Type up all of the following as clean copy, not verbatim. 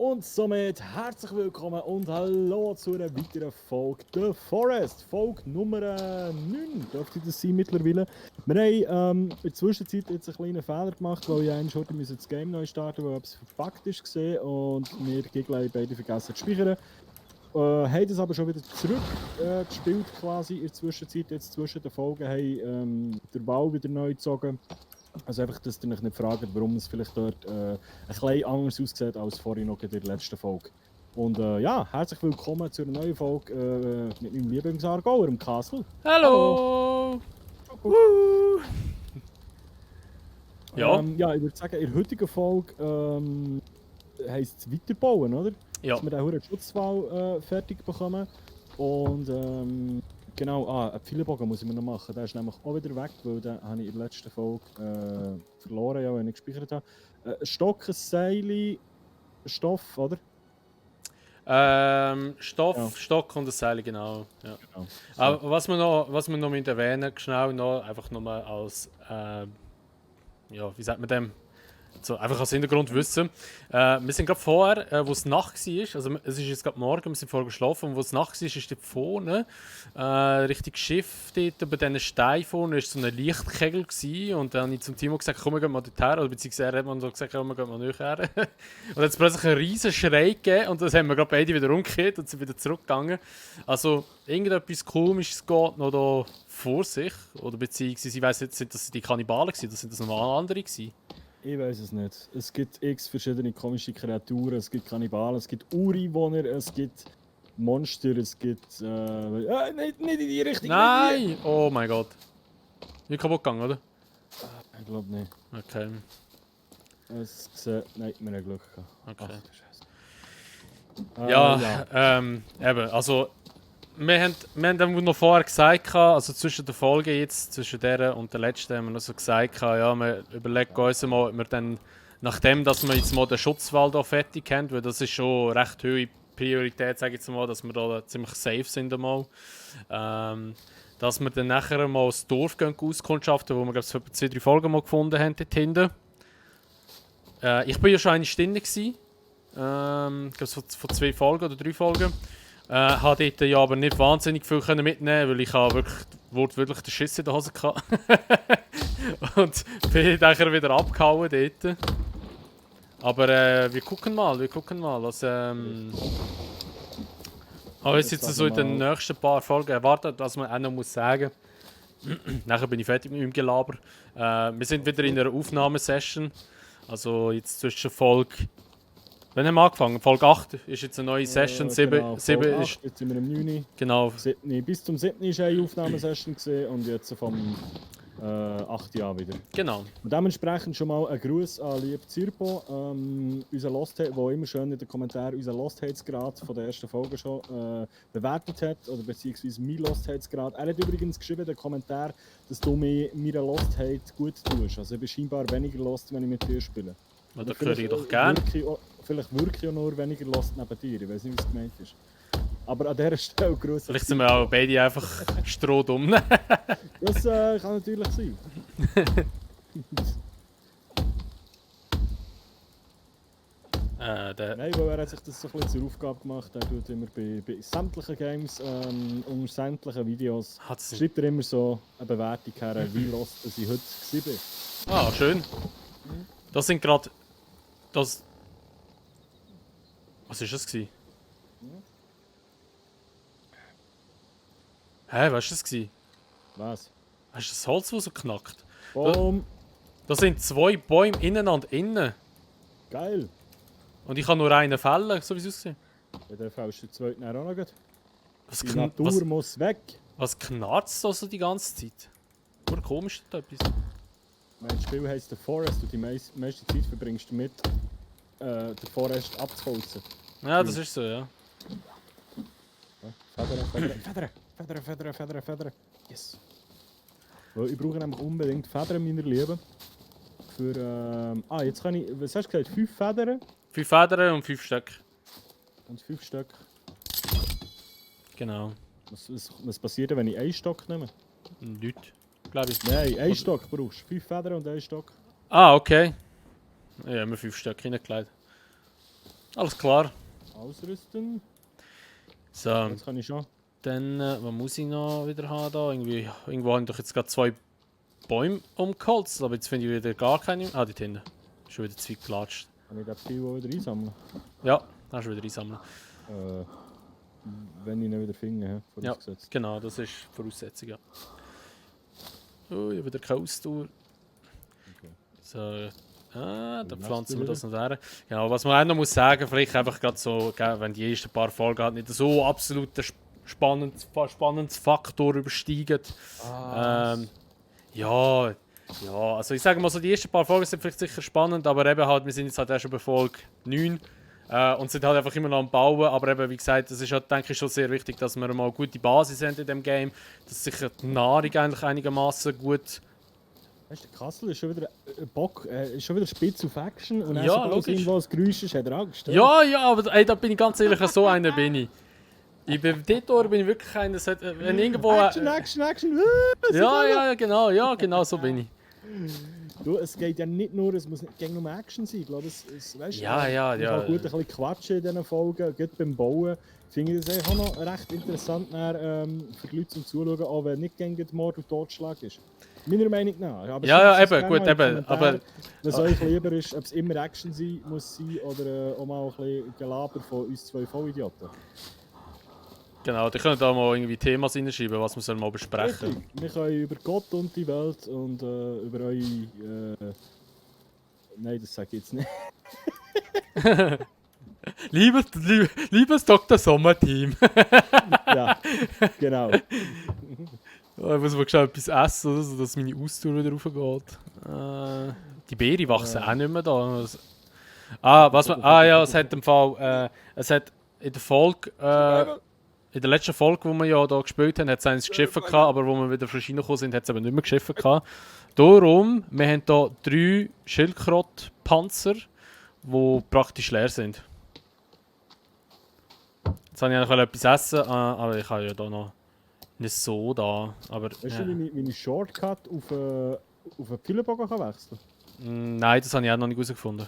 Und somit herzlich willkommen und hallo zu einer weiteren Folge The Forest. Folge Nummer 9 dürfte das sein mittlerweile. Wir haben in der Zwischenzeit jetzt einen kleinen Fehler gemacht, weil ich eigentlich heute das Game neu starten musste, weil etwas verpackt ist gesehen und wir gleich beide vergessen zu speichern. Haben das aber schon wieder zurück gespielt quasi in der Zwischenzeit. Jetzt zwischen den Folgen haben der Wall wieder neu gezogen. Also einfach, dass ihr euch nicht fragt, warum es vielleicht dort ein bisschen anders aussieht als vorhin noch in der letzten Folge. Und ja, herzlich willkommen zu einer neuen Folge mit meinem Lieblingsaargauer im Castle. Hallo! Ja. Ja, ich würde sagen, in der heutigen Folge heisst es weiterbauen, oder? Ja. Dass wir den hohen Schutzwall fertig bekommen. Und genau, einen Pfeilbogen muss ich mir noch machen. Der ist nämlich auch wieder weg, weil den habe ich in der letzten Folge verloren, ja, wenn ich gespeichert habe. Ein Stock, ein Seil, Stoff, oder? Stoff, Ja. Stock und ein Seil, genau. Ja. Genau. So. Aber was wir noch erwähnen, schnell noch, einfach nochmal als, ja, wie sagt man dem? So, einfach als Hintergrund wissen. Wir sind gerade vorher, wo es Nacht war, also es ist jetzt gerade Morgen, wir sind vorher geschlafen, und wo es Nacht war, ist dort vorne, Richtung Schiff, dort über diesen Stein vorne, ist so ein Lichtkegel gewesen, und dann habe ich zum Timo gesagt, komm, wir gehen mal dorthin, oder beziehungsweise er hat mir so gesagt, komm, wir gehen mal nachher. Und dann hat es plötzlich einen riesen Schrei gegeben, und das haben wir gerade beide wieder umgekehrt und sind wieder zurückgegangen. Also, irgendetwas Komisches geht noch da vor sich, oder beziehungsweise, ich weiss nicht, sind das die Kannibalen gewesen, oder sind das nochmal andere gewesen? Ich weiß es nicht. Es gibt x verschiedene komische Kreaturen, es gibt Kannibalen, es gibt Ureinwohner, es gibt Monster, es gibt. Nicht in die Richtung! Nein! Nicht Oh mein Gott. Wie kaputt gegangen, oder? ich glaube nicht. Okay. Es sieht. Nein, wir haben Glück gehabt. Okay. Ach, du Scheiße. Ja, eben, also wir haben dann noch vorher gesagt, also zwischen der Folge jetzt, zwischen der und der letzten, haben wir noch so gesagt, ja, wir überlegen uns mal, ob wir dann, nachdem dass wir jetzt mal den Schutzwall da fertig haben, weil das ist schon recht hohe Priorität, sage ich jetzt mal, dass wir da ziemlich safe sind einmal, dass wir dann nachher mal das Dorf gehen auskundschaften, wo wir, glaube ich, etwa 2-3 Folgen mal gefunden haben dort hinten. Ich war ja schon eine Stunde gewesen. Ich glaube, von 2 Folgen oder 3 Folgen. Habe dort ja aber nicht wahnsinnig viel mitnehmen, weil ich wirklich wortwörtlich den Schiss in der Hose hatte. Und bin dann wieder abgehauen dort. Aber wir gucken mal, was aber jetzt so in den nächsten paar Folgen erwartet, was man auch noch muss sagen. Nachher bin ich fertig mit meinem Gelaber. Wir sind wieder in einer Aufnahmesession. Also jetzt zwischen Folge... Wann haben wir angefangen? Folge 8 ist jetzt eine neue Session. 7 Genau, Folge 8, ist... jetzt sind wir im 9. Genau. 7, bis zum 7. war eine Aufnahmesession gesehen und jetzt vom 8. Jahr wieder. Genau. Und dementsprechend schon mal ein Gruß an lieb Zirpo, unser Lost Hate, der immer schön in den Kommentaren unseren Lost Hates Grad von der ersten Folge schon bewertet hat, oder beziehungsweise mein Lost Hates Grad. Er hat übrigens geschrieben in den Kommentaren, dass du mir meinen Lost Hate gut tust. Also ich bin scheinbar weniger Lost, wenn ich mit dir spiele. Ja, das höre ich doch gerne. Vielleicht wirklich auch nur weniger Lost neben dir, ich weiß nicht, wie es gemeint ist. Aber an dieser Stelle grüß. Vielleicht sind wir auch beide einfach strohdumm. Das kann natürlich sein. Nein, weil er hat sich das so ein bisschen zur Aufgabe gemacht. Er tut immer bei sämtlichen Games, unter sämtlichen Videos, schreibt er immer so eine Bewertung her, wie lost ich heute war. Ah, schön. Das sind gerade... Das... Was war das? Hä, was war das? Was? Hast du das Holz, das so knackt? Boom! Da sind 2 Bäume ineinander innen. Geil! Und ich kann nur einen fällen, so wie es aussieht. Ja, dann fällst du den zweiten auch noch gut. Was Die Natur muss weg! Was knarzt da so die ganze Zeit? Nur komisch da etwas. Mein Spiel heisst The Forest und die meiste Zeit verbringst du mit, den Forest abzuholzen. Ja, das ist so, ja. Federn. Yes. Weil ich brauche nämlich unbedingt Federn, meiner Lieben. Für, jetzt kann ich, was hast du gesagt, 5 Federn? 5 Federn und 5 Stück. Und 5 Stück. Genau. Was passiert, wenn ich einen Stock nehme? Nichts, glaube ich. Nein, einen Stock brauchst du. 5 Federn und einen Stock. Ah, okay. Ja, haben wir 5 Stück reingelegt. Alles klar. Ausrüsten. So, Jetzt kann ich schon. dann, was muss ich noch wieder haben da? Irgendwo habe ich doch jetzt gerade 2 Bäume umgeholzt, aber jetzt finde ich wieder gar keine. Ah, dort hinten. Schon wieder 2 gelatscht. Kann ich den Pfeil auch wieder einsammeln? Ja, hast du wieder einsammeln. Äh, wenn ich ihn wieder finde, Ja, vorausgesetzt. genau, das ist die Voraussetzung, ja. Oh, ich habe wieder keine Ausdauer. Okay. So, dann Dann pflanzen wir lässt das noch her. Genau, was man auch noch muss sagen, vielleicht einfach gerade so, gell, wenn die ersten paar Folgen halt nicht so absolut den spannendes Faktor übersteigen. Ja, also ich sage mal so, die ersten paar Folgen sind vielleicht sicher spannend, aber eben halt, wir sind jetzt halt erst schon bei Folge 9 und sind halt einfach immer noch am Bauen, aber eben, wie gesagt, das ist halt, denke ich, schon sehr wichtig, dass wir mal eine gute Basis haben in dem Game, dass sicher die Nahrung eigentlich einigermaßen gut. Weißt du, der Kassel ist schon wieder ist schon wieder spitz auf Action und Ja, sobald logisch. irgendwo ein Geräusch ist, hat er Angst. Ja, aber ey, da bin ich ganz ehrlich, so einer bin ich. Dort bin ich wirklich einer, wenn irgendwo... Action! ja, genau so bin ich. Du, es geht ja nicht nur, es muss nicht gegen nur Action sein. Ich glaube, weißt, Ja. Ich kann gut ein bisschen quatschen in diesen Folgen, gerade beim Bauen. Finde ich das eigentlich auch noch recht interessant für die Leute zum Zuschauen, auch wenn nicht gegen den Mord und Totschlag ist. Meiner Meinung nach. Aber Ja, schreibt es eben, gerne gut, mal in die eben, Kommentare, aber... was euch lieber ist, ob es immer Action muss sein oder auch mal ein bisschen Gelaber von uns zwei Vollidioten. Genau, die können da mal irgendwie Themen reinschreiben, was wir sollen mal besprechen. Richtig. Wir können über Gott und die Welt und über eure... Nein, das sage ich jetzt nicht. Liebes Dr. Sommer-Team. Ja, genau. Ich muss mal schnell etwas essen, oder so, dass meine Ausdauer wieder raufgeht. Die Beeren wachsen auch nicht mehr da. Es hat im Fall... es hat in der Folge... in der letzten Folge, die wir ja hier gespielt haben, hat es eins geschiffen gehabt, aber wo wir wieder frisch reingekommen sind, hat es aber nicht mehr geschiffen gehabt. Darum, wir haben hier 3 Schildkrötpanzer, die praktisch leer sind. Jetzt habe ich eigentlich etwas essen, aber ich habe ja hier noch nicht so da. Aber, Weißt du, wie ich meine Shortcut auf einen Pfeilenbogen kann wechseln Nein, das habe ich auch noch nicht herausgefunden.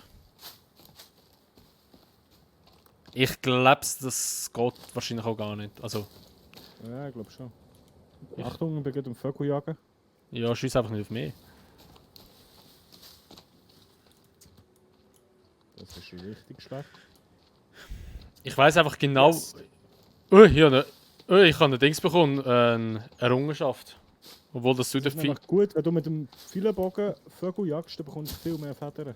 Ich glaube, das geht wahrscheinlich auch gar nicht. Also, kann? Ja, ich glaube schon. Achtung, ich bin gerade am Vögel jagen. ja, schieß einfach nicht auf mich. Das ist schon richtig schlecht. Ich weiß einfach genau. Yes. Ich habe ein Dings bekommen, eine Errungenschaft. Obwohl das zu Das der ist nämlich gut, wenn du mit dem Pfeilenbogen Vögel jagst, dann bekommst du viel mehr Federn.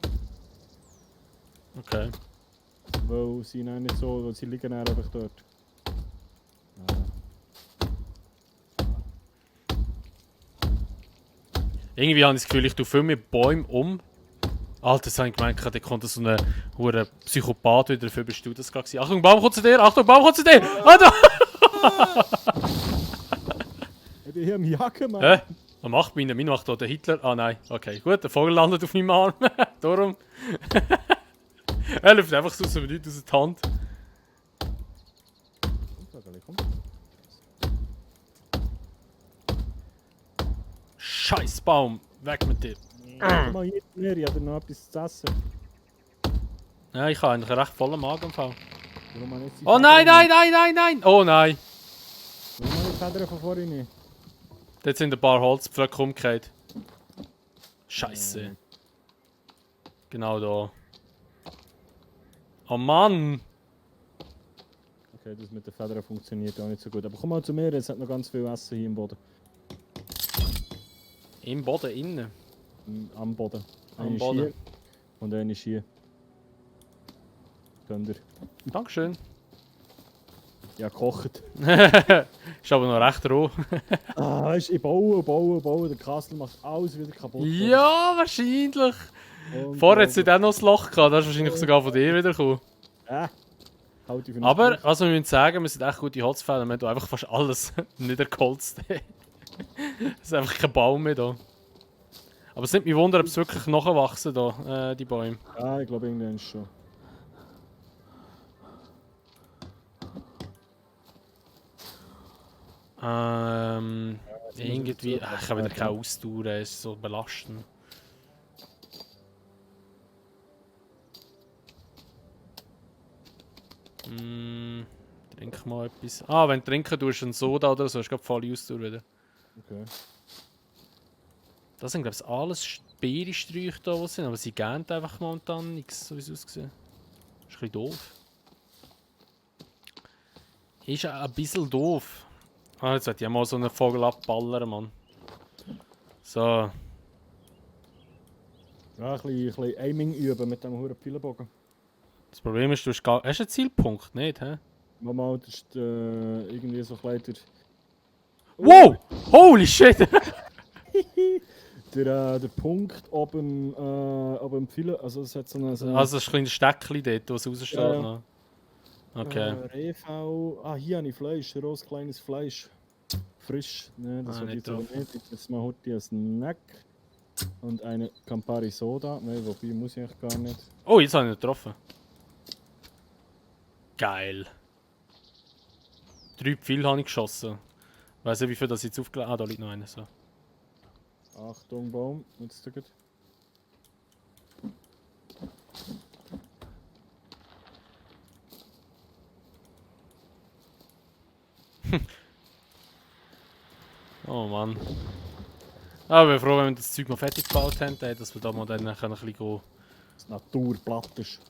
Okay. Weil sie dann nicht so, weil sie liegen dann einfach dort. Irgendwie habe ich das Gefühl, ich tue viel mehr Bäume um. Alter, das habe ich gemeint, da kommt so ein hoher Psychopath wieder, dafür bist du das gerade gewesen. Achtung, Baum kommt zu dir! Achtung, Baum kommt zu dir! Alter! Ich bin hier am Jagen, Mann. Hä? Was macht meine? Meine macht hier der Hitler. Ah nein, okay, gut, der Vogel landet auf meinem Arm. Darum. Er läuft einfach so mir nicht aus der Hand. Komm. Scheiß Baum, weg mit dir. Komm mal hier zu mir, ich habe noch etwas zu essen. Ja, ich habe eigentlich einen recht vollen Magen im Fall. Warum habe ich jetzt die Oh Federn nein! Oh nein! nicht? Warum habe ich die Federn von vorhin nicht? Dort sind ein paar Holzpflöcke umgekehrt. Scheiße. Genau da. Oh Mann! Okay, das mit den Federn funktioniert auch nicht so gut. Aber komm mal zu mir, es hat noch ganz viel Essen hier im Boden. Im Boden innen. Am Boden. Am Eine ist Boden. hier und eine ist hier. Könnt ihr. Dankeschön. Ja, gekocht. Ist aber noch recht roh. Weißt du, ich baue. Der Kassel macht alles wieder kaputt. Ja, wahrscheinlich. Und Vorher hat es auch noch das Loch gehabt, das ist wahrscheinlich sogar von dir wieder gekommen. Halt die Aber, was wir müssen sagen, wir sind echt gute Holzfäller. Wir haben hier einfach fast alles niedergeholzt. Es ist einfach kein Baum mehr da. Aber es nimmt mich wunder, ob es wirklich nachwachsen da, die Bäume. Ja, ich glaube irgendwann schon. Irgendwie. Ich habe wieder keine Ausdauer, es ist so belastend. Trink mal etwas. Ah, wenn du trinken tust, einen Soda oder so, hast du gerade voll Ausdauer wieder. Okay. Das sind, glaube ich, alles Beerensträuche da, die sind, aber sie gehen einfach momentan nichts, so wie es aussieht. Ist ein bisschen doof. Ist ein bisschen doof. Ah, jetzt sollte ich mal so einen Vogel abballern, Mann. So. Ja, ein bisschen Aiming üben mit dem hohen Pfeilenbogen. Das Problem ist, du hast einen Zielpunkt, nicht, hä? Mal, das ist irgendwie so ein bisschen Wow! Holy shit! der Punkt oben am Pfeilen, also es hat so eine... Also das ist ein kleines Steckchen dort, wo es raussteht. Ja, ja. Noch. Okay. Rev. Ah, hier habe ich Fleisch, rohes kleines Fleisch. Frisch. Ne, das Ah, war nicht jetzt aber drauf. nicht. Jetzt mal heute ein Snack. Und eine Campari Soda. Ne, wobei muss ich eigentlich gar nicht. Oh, jetzt habe ich ihn getroffen. Geil. 3 Pfeile habe ich geschossen. Weiss nicht, wie viel das jetzt aufgelegt. Ah, da liegt noch einer. So. Achtung, Baum. Jetzt gut. Oh Mann. Aber ich bin froh, wenn wir das Zeug noch fertig gebaut haben, dass wir da mal dann ein bisschen gehen. Das Naturplatt ist.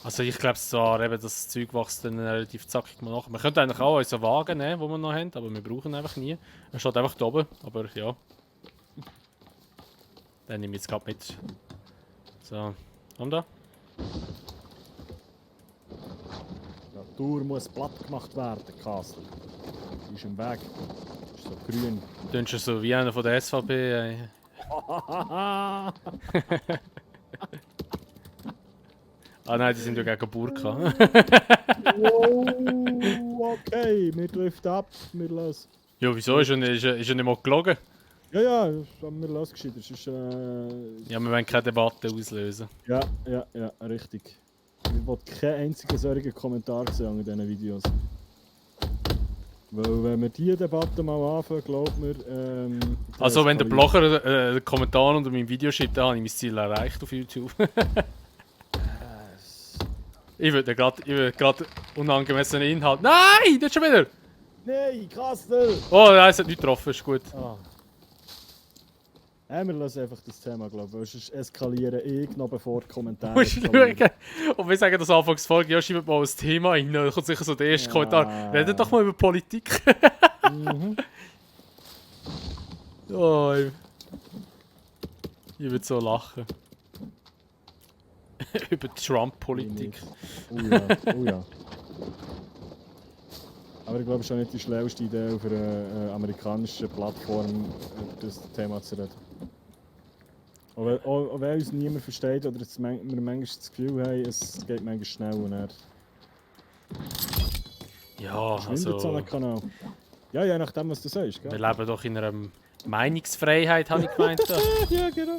Also ich glaube zwar, eben, das Zeug wächst dann relativ zackig mal nach. Wir könnten eigentlich auch unseren Wagen nehmen, den wir noch haben, aber wir brauchen ihn einfach nie. Er steht einfach da oben, aber ja. Den nehme ich jetzt gerade mit. So, und da? Natur muss platt gemacht werden, Castle. Die ist im Weg. Ist so grün. Du tust so wie einer von der SVP. Ah nein, die sind ja gegen Burka. Wow, okay, wir driften ab, wir lassen. Ja, wieso? Ist er nicht mal gelogen? Ja, wir lassen gescheit. Das ist, Ja, wir wollen keine Debatte auslösen. ja, richtig. Ich will keinen einzigen solchen Kommentar sehen unter diesen Videos. Weil wenn wir diese Debatte mal anfangen, glaubt mir... Also wenn der Blogger einen Kommentar unter meinem Video schreibt, dann habe ich mein Ziel erreicht auf YouTube. Ich würde gerade unangemessenen Inhalt... Nein! Nicht schon wieder! Nein, Kastel! Oh nein, es hat nicht getroffen, ist gut. Ah. Wir lassen einfach das Thema, glaube ich. Sonst eskalieren noch bevor die Kommentare Musst du schauen. Und wir sagen das Anfangsfolge, ja, schreibt mal ein Thema rein. Dann kommt sicher so der erste Kommentar. Redet doch mal über Politik. Mhm. Oh, ich würde so lachen. Über Trump-Politik. Oh ja. Aber ich glaube, es ist auch nicht die schlauste Idee, auf einer amerikanischen Plattform über das Thema zu reden. Auch wenn uns niemand versteht oder wir manchmal das Gefühl haben, es geht manchmal schnell und dann Ja, verschwindet so also... ein Kanal. Ja, je nachdem, was du sagst, gell? Wir leben doch in einer Meinungsfreiheit, habe ich gemeint. Ja, genau.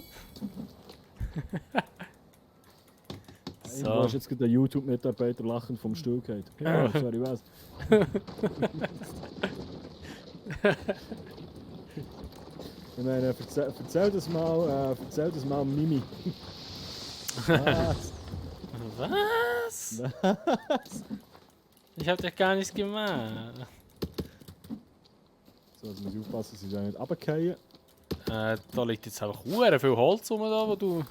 Du hast jetzt gerade einen YouTube-Mitarbeiter lachend vom Stuhl gefallen. Ja, sorry, was? Ich meine, erzähl das mal Mimi. Was? Was? Was? Ich hab doch gar nichts gemacht. So, jetzt muss ich aufpassen, dass ich da nicht runterfallen. Da liegt jetzt einfach viel Holz rum, da, wo du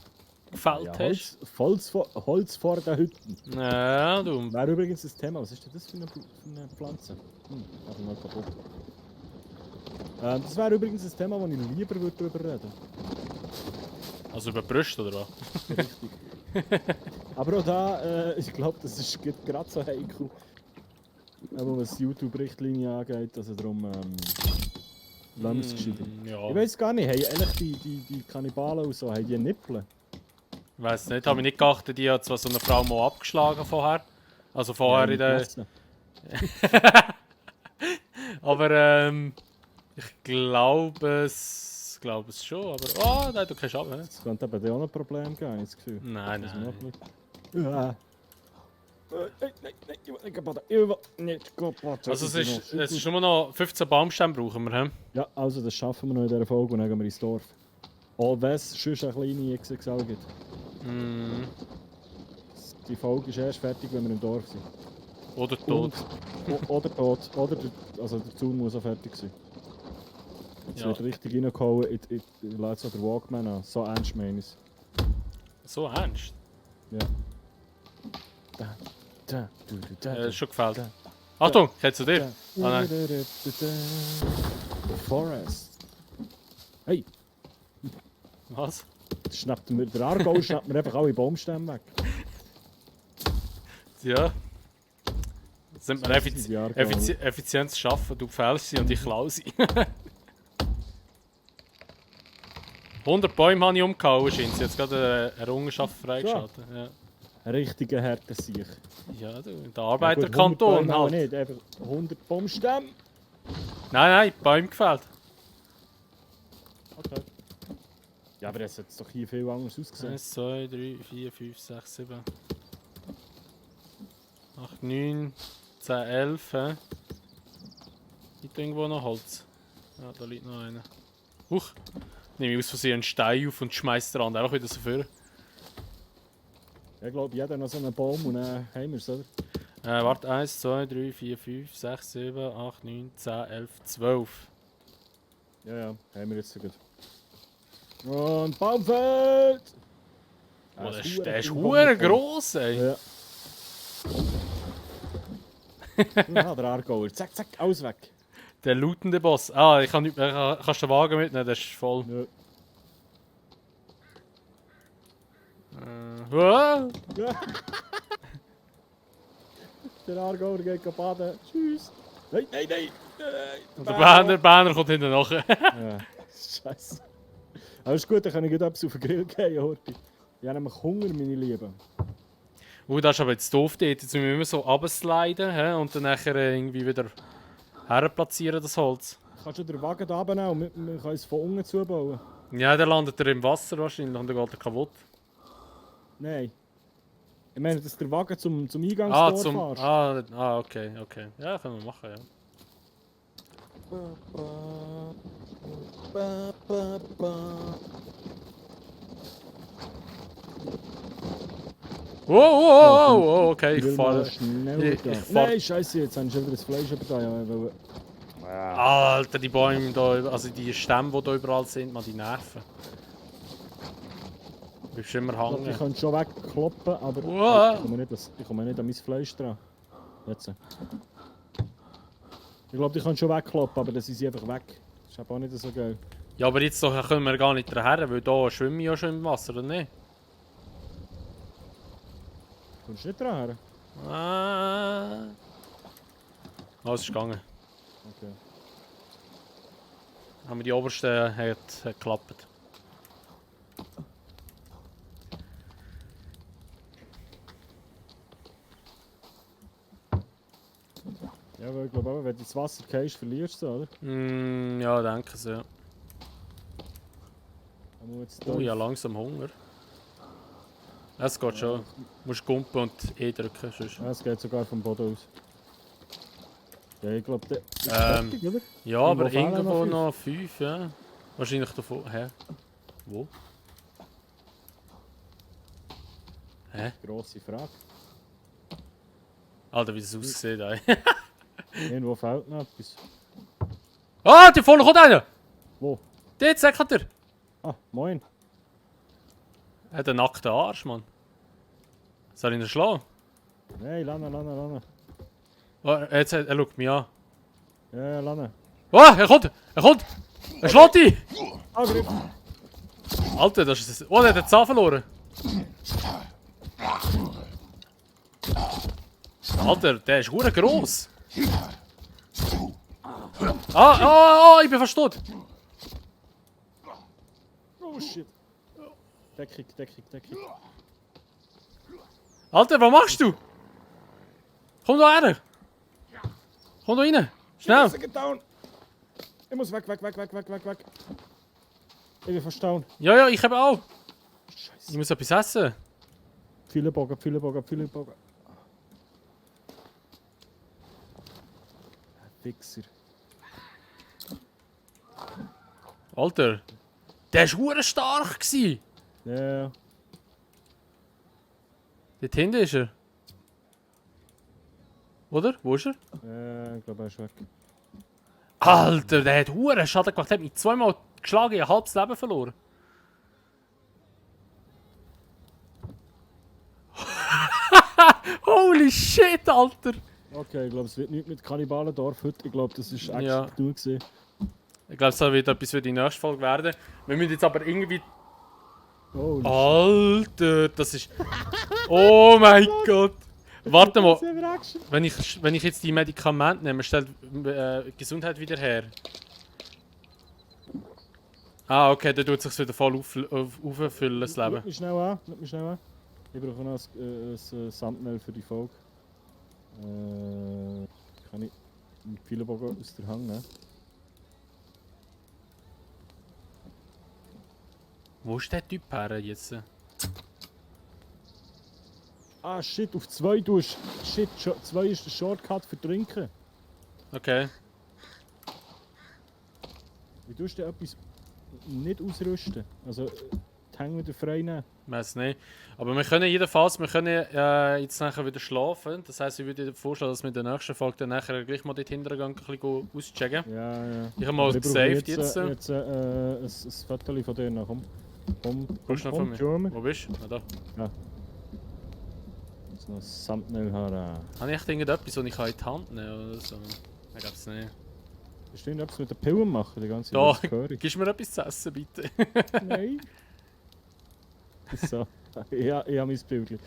gefällt Ja, hast. Holz vor den Hütten. Ja, du. Wäre übrigens das Thema. Was ist denn das für eine Pflanze? Einfach mal kaputt. Das wäre übrigens ein Thema, wo ich lieber darüber reden würde. Also über Brüste oder was? Richtig. Aber auch da, ich glaube, das ist gerade so heikel. Aber was YouTube-Richtlinie angeht, also darum lassen wir es gescheiter. Ja. Ich weiß gar nicht, haben eigentlich die Kannibalen und so, haben die Nippel? Weiß nicht, habe ich nicht geachtet, die hat zwar so eine Frau mal abgeschlagen vorher. Also vorher in der. Aber ich glaube es schon, aber. Oh nein, du kannst ab, ne? Es könnte aber auch noch ein Problem geben, habe ich das Gefühl. Nein, nein. Ja. Nein, ich will nicht kaputt. Also es ist nur noch 15 Baumstämme brauchen wir, hä? Ja, also das schaffen wir noch in dieser Folge und dann gehen wir ins Dorf. Auch wenn es sonst eine kleine XXL gibt. Mm. die Folge ist erst fertig, wenn wir im Dorf sind. Oder tot. Oder tot. Oder also der Zaun muss auch fertig sein. Jetzt Ja. wird richtig reingehauen, ich lade so den Walkman an. So ernst meine ich es. So ernst? Ja. Ist schon gefällt. Achtung, geht zu dir. Ah, nein. Forest. Hey, Was? der Aargau schnappt mir einfach alle Baumstämme weg. Ja. Sind wir Die Aargau. effizient schaffen, du fällst sie und ich klaue sie. 100 Bäume habe ich umgehauen, scheint jetzt gerade eine Errungenschaft freigeschaltet. Ja. Ein richtiger Härtesieg. Ja, du, der Ja, Arbeiterkanton gut, 100 Bäume auch halt. nicht, einfach 100 Baumstämme. Nein, Bäume gefällt. Okay. Ja, aber es hat doch hier viel anders ausgesehen. 1, 2, 3, 4, 5, 6, 7, 8, 9, 10, 11. Hä? Liegt irgendwo noch Holz? Ja, da liegt noch einer. Huch! Nehme ich aus Versehen einen Stein auf und schmeiß den anderen auch wieder so vor. Ich glaube, jeder noch so einen Baum und dann haben wir es, oder? Warte, 1, 2, 3, 4, 5, 6, 7, 8, 9, 10, 11, 12. Ja, ja, haben wir jetzt so gut. Und Baumfeld! Oh, der ist hure gross, ey! Ja. Ja, der Aargauer. Zack, zack, alles weg. Der lootende Boss. Ah, ich kann nicht mehr. Kannst du den Wagen mitnehmen? Der ist voll. Ja. Ah! Ja. Der Aargauer geht baden. Tschüss. Nein, nein, nein. Und der Berner kommt hinten nachher. Ja, scheiße. Aber ist gut, dann kann ich etwas auf den Grill gehen, Horti. Ich habe nämlich Hunger, meine Lieben. Das ist aber jetzt doof dort. Jetzt müssen wir immer so runtersliden und dann nachher irgendwie wieder herplatzieren, das Holz. Kannst du den Wagen da runternehmen und wir können es von unten zubauen? Ja, dann landet er im Wasser wahrscheinlich und dann geht er kaputt. Nein. Ich meine, dass der Wagen zum Eingangstor fährst. Okay. Ja, können wir machen, ja. Oh, okay, ich falle. Nein, scheiße, jetzt haben sie schon wieder das Fleisch übertragen. Alter, die Bäume da, also die Stämme, die da überall sind, man, die nerven. Du bleibst immer Ich glaube, die hängen. können schon wegkloppen, aber Wow. ich komme nicht an mein Fleisch dran. Jetzt. Ich glaube, die können schon wegkloppen, aber dann sind sie einfach weg. Das ist aber auch nicht so geil. Ja, aber jetzt doch können wir gar nicht daher, weil da schwimme ich ja schon im Wasser, oder nicht? Kommst du nicht dran? Es ist gegangen. Okay. Aber die oberste hat geklappt. Ja, weil ich glaube auch, wenn du ins Wasser gehst, verlierst du, oder? Ja, denke ich, ja. Dann muss jetzt Oh, ja, langsam Hunger. Es geht schon. Du musst gumpen und E drücken, sonst. Ja, es geht sogar vom Boden aus. Ja, ich glaube, der ist Ähm, fertig, oder? Ja, aber fehlen irgendwo noch noch 5, ja. Wahrscheinlich davon. Hä? Wo? Hä? Grosse Frage. Alter, wie das aussieht, ey. Irgendwo fehlt noch etwas. Ah, die vorne kommt einer! Wo? Dort, sagt er! Ah, moin. Er hat einen nackten Arsch, Mann. Soll ich ihn schlagen? Nein, Lana. Oh, er schaut mich an. Ja, Lana. Oh, er kommt! Er schlägt dich! Angriff! Alter, das ist... Oh, der hat den Zahn verloren. Alter, der ist hure gross. Ich bin fast tot. Oh shit. Deckung. Alter, was machst du? Komm da her. Komm da rein. Schnell. Get down! Ich muss weg. Ich bin fast down. Ja, ich habe auch. Ich Scheiße. muss etwas essen. Pfeilebogen. Fixer. Alter, der war hure stark gsi. Ja. Dort hinten ist er. Oder? Wo ist er? Ich glaube, er ist weg. Alter, der hat Huren Schaden gemacht. Der hat mich zweimal geschlagen, ein halbes Leben verloren. Holy shit, Alter! Okay, ich glaube, es wird nichts mit Kannibalendorf heute. Ich glaube, das ist eigentlich Ja. genug gewesen. Ich glaube, es soll wieder etwas für die nächste Folge werden. Wir müssen jetzt aber irgendwie... Oh, Alter, das ist... Oh mein Gott! Warte mal, Action. wenn ich jetzt die Medikamente nehme, stellt Gesundheit wieder her. Ah, okay, dann tut es sich wieder voll auffüllen, das Leben. Lass mich schnell an. Ich brauche noch ein Thumbnail für die Folge. Kann ich mit Pfeilenbogen aus der Hand nehmen? Wo ist der Typ her jetzt? Ah shit, auf 2 tust. Shit, 2 ist der Shortcut für Trinken. Okay. Wie tust du denn etwas nicht ausrüsten? Also die Hänge wieder frei nehmen? Weiß nicht. Aber wir können jedenfalls, jetzt nachher wieder schlafen. Das heisst, ich würde dir vorschlagen, dass wir in der nächsten Folge dann nachher gleich mal dort hinten gehen, ein bisschen auschecken. Ja. Ich habe mal Aber ich brauche gesaved jetzt. jetzt. Ein Foto von dir noch. Komm, Kommst du noch von mir? German. Wo bist du? Ah, da. Jetzt noch ein Thumbnail haben. Habe ich echt irgendetwas, das ich in die Hand nehmen oder so? Ich glaube es nicht. Willst du etwas mit den Pillen machen? Die ganze Da, Zeit höre ich. gibst du mir etwas zu essen, bitte? Nein. So, ich habe mein Bild.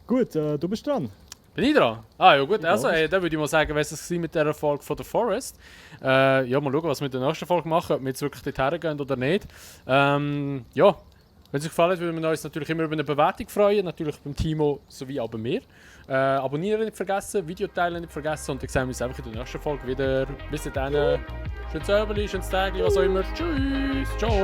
Gut, du bist dran. Bin ich dran? Ah ja gut, Ja. also dann würde ich mal sagen, was es mit dieser Folge von The Forest. Ja, mal schauen, was wir in der nächsten Folge machen, ob wir jetzt wirklich dorthin gehen oder nicht. Ja, wenn es euch gefallen hat, würden wir uns natürlich immer über eine Bewertung freuen, natürlich beim Timo sowie auch bei mir. Abonnieren nicht vergessen, Video teilen nicht vergessen und dann sehen wir uns einfach in der nächsten Folge wieder. Bis dahin, schönes Abend, schönes Tag, was auch immer. Tschüss, ciao!